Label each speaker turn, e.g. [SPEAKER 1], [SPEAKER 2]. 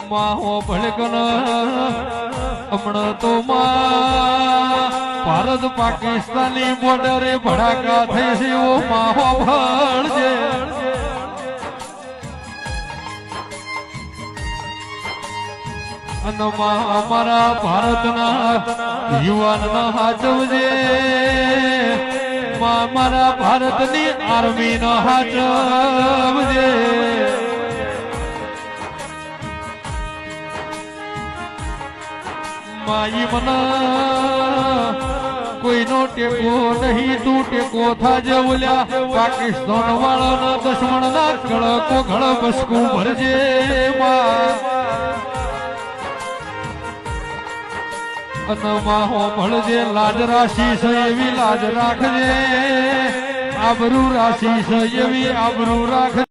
[SPEAKER 1] માહો ભળકન હમણાં તો ભારત પાકિસ્તાની બોર્ડરે ભડાકા થઈ છે એવો માહો ભળજે અને અમારા ભારતના યુવાનના હાચવજે મારા ભારતની આર્મીના હાચવજે માઈ મના કોઈનો ટેકો નહીં તું ટેકો થાજે ઓલ્યા પાકિસ્તાન વાળાના દુશ્મનના કળકો ઘળ બસકું ભરજે અને માહો ભળજે લાજ રાશી છે એવી લાજ રાખજે આબરૂ રાશી છે એવી આબરૂ રાખજે